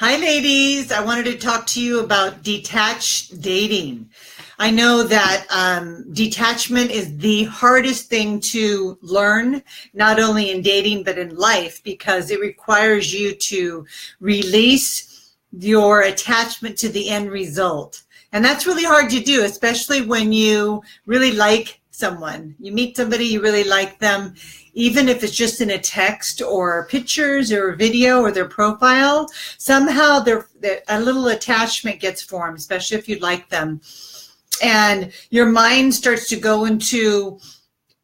Hi, ladies. I wanted to talk to you about detached dating. I know that detachment is the hardest thing to learn, not only in dating, but in life, because it requires you to release your attachment to the end result. And that's really hard to do, especially when you really like someone. You meet somebody, you really like them, even if it's just in a text or pictures or a video or their profile, somehow a little attachment gets formed, especially if you like them. And your mind starts to go into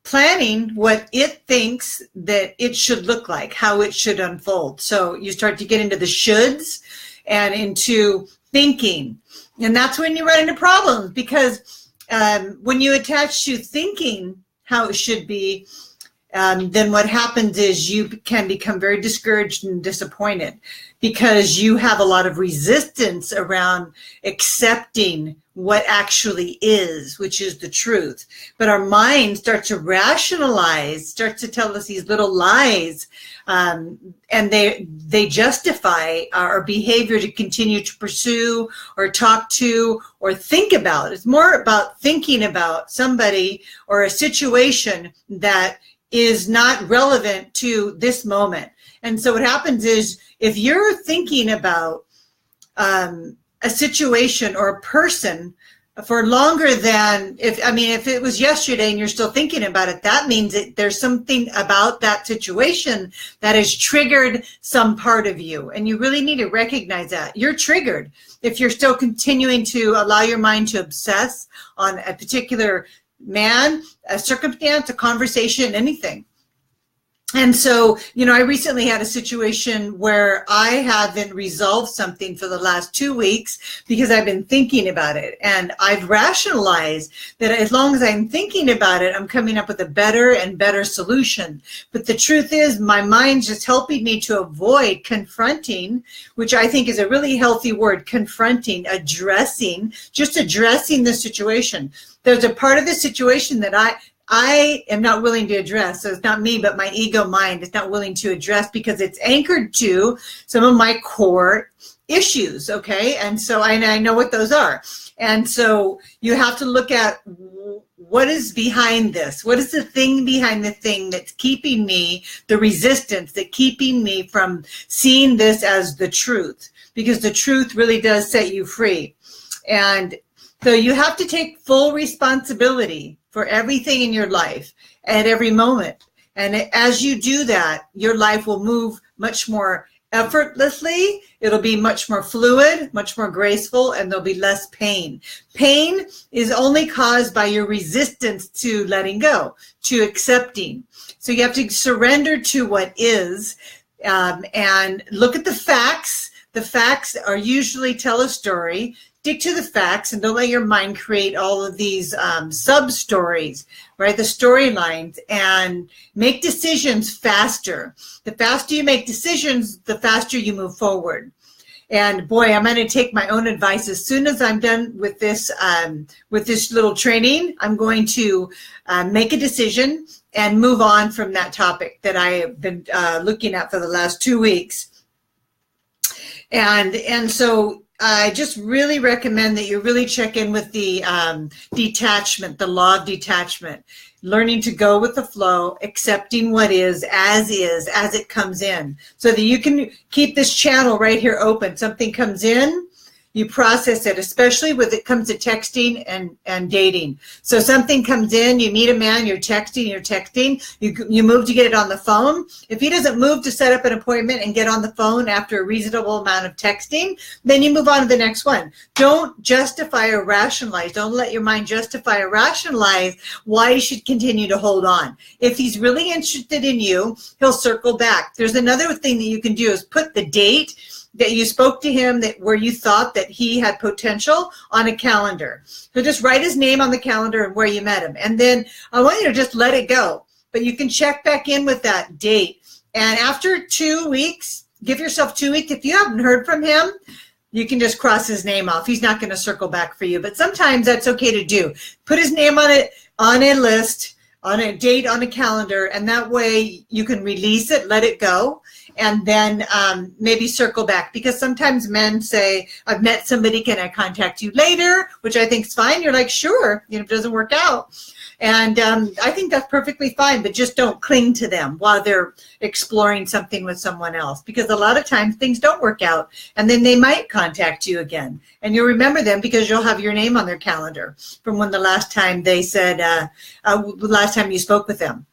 planning what it thinks that it should look like, how it should unfold. So you start to get into the shoulds and into thinking. And that's when you run into problems, because when you attach to thinking how it should be, then what happens is you can become very discouraged and disappointed, because you have a lot of resistance around accepting what actually is, which is the truth. But our mind starts to rationalize, starts to tell us these little lies, and they justify our behavior to continue to pursue or talk to or think about. It's more about thinking about somebody or a situation that is not relevant to this moment. And so what happens is, if you're thinking about a situation or a person for longer than, if it was yesterday and you're still thinking about it, that means that there's something about that situation that has triggered some part of you. And you really need to recognize that. You're triggered if you're still continuing to allow your mind to obsess on a particular man, a circumstance, a conversation, anything. And so, I recently had a situation where I haven't resolved something for the last 2 weeks because I've been thinking about it. And I've rationalized that as long as I'm thinking about it, I'm coming up with a better and better solution. But the truth is, my mind's just helping me to avoid confronting, which I think is a really healthy word, confronting, just addressing the situation. There's a part of the situation that I am not willing to address. So it's not me, but my ego mind is not willing to address, because it's anchored to some of my core issues. Okay. And so I know what those are. And so you have to look at what is behind this. What is the thing behind the thing that's keeping me, the resistance that's keeping me from seeing this as the truth, because the truth really does set you free. And so you have to take full responsibility for everything in your life at every moment. And as you do that, your life will move much more effortlessly. It'll be much more fluid, much more graceful, and there'll be less pain. Pain is only caused by your resistance to letting go, to accepting. So you have to surrender to what is, and look at the facts. The facts are usually tell a story. Stick to the facts, and don't let your mind create all of these sub-stories, right? The storylines, and make decisions faster. The faster you make decisions, the faster you move forward. And boy, I'm going to take my own advice. As soon as I'm done with this little training, I'm going to make a decision and move on from that topic that I have been looking at for the last 2 weeks. And so I just really recommend that you really check in with the detachment, the law of detachment, learning to go with the flow, accepting what is, as it comes in, so that you can keep this channel right here open. Something comes in, you process it, especially when it comes to texting and dating. So something comes in, you meet a man, you're texting, you move to get it on the phone. If he doesn't move to set up an appointment and get on the phone after a reasonable amount of texting, then you move on to the next one. Don't justify or rationalize. Don't let your mind justify or rationalize why you should continue to hold on. If he's really interested in you, he'll circle back. There's another thing that you can do, is put the date that you spoke to him, where you thought that he had potential, on a calendar. So just write his name on the calendar and where you met him. And then I want you to just let it go. But you can check back in with that date. And after 2 weeks, give yourself 2 weeks. If you haven't heard from him, you can just cross his name off. He's not going to circle back for you. But sometimes that's okay to do. Put his name on a list, on a date, on a calendar, and that way you can release it, let it go, and then maybe circle back, because sometimes men say, I've met somebody, can I contact you later? Which I think is fine. You're like, sure, if it doesn't work out. And I think that's perfectly fine, but just don't cling to them while they're exploring something with someone else, because a lot of times things don't work out, and then they might contact you again, and you'll remember them because you'll have your name on their calendar from when the last time they said, last time you spoke with them.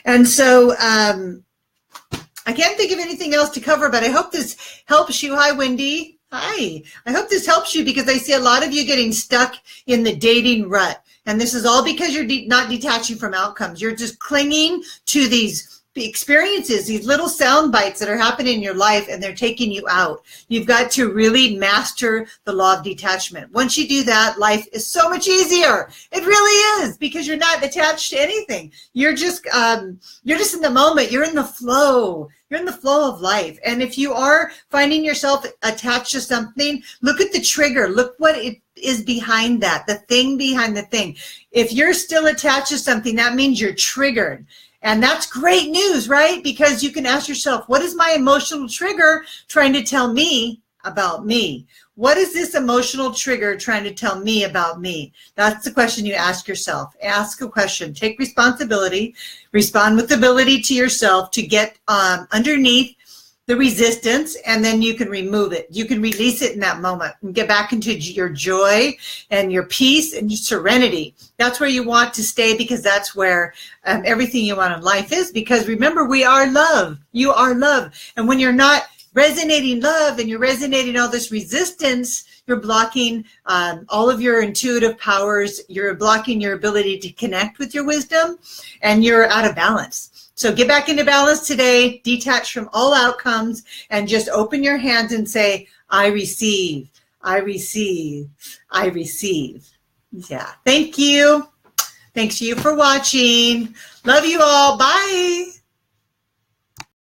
And so I can't think of anything else to cover, but I hope this helps you. Hi, Wendy. Hi. I hope this helps you, because I see a lot of you getting stuck in the dating rut. And this is all because you're not detaching from outcomes. You're just clinging to these experiences, these little sound bites that are happening in your life, and they're taking you out. You've got to really master the law of detachment. Once you do that, life is so much easier. It really is, because you're not attached to anything. You're just in the moment. You're in the flow. You're in the flow of life. And if you are finding yourself attached to something, look at the trigger. Look what it is behind that, the thing behind the thing. If you're still attached to something, that means you're triggered. And that's great news, right? Because you can ask yourself, what is my emotional trigger trying to tell me about me? What is this emotional trigger trying to tell me about me? That's the question you ask yourself. Ask a question. Take responsibility. Respond with ability to yourself to get underneath the resistance, and then you can remove it. You can release it in that moment and get back into your joy and your peace and your serenity. That's where you want to stay, because that's where everything you want in life is. Because remember, we are love. You are love. And when you're not resonating love and you're resonating all this resistance, you're blocking all of your intuitive powers. You're blocking your ability to connect with your wisdom, and you're out of balance. So get back into balance today, detach from all outcomes, and just open your hands and say, I receive, I receive, I receive. Yeah, thank you. Thanks to you for watching. Love you all. Bye.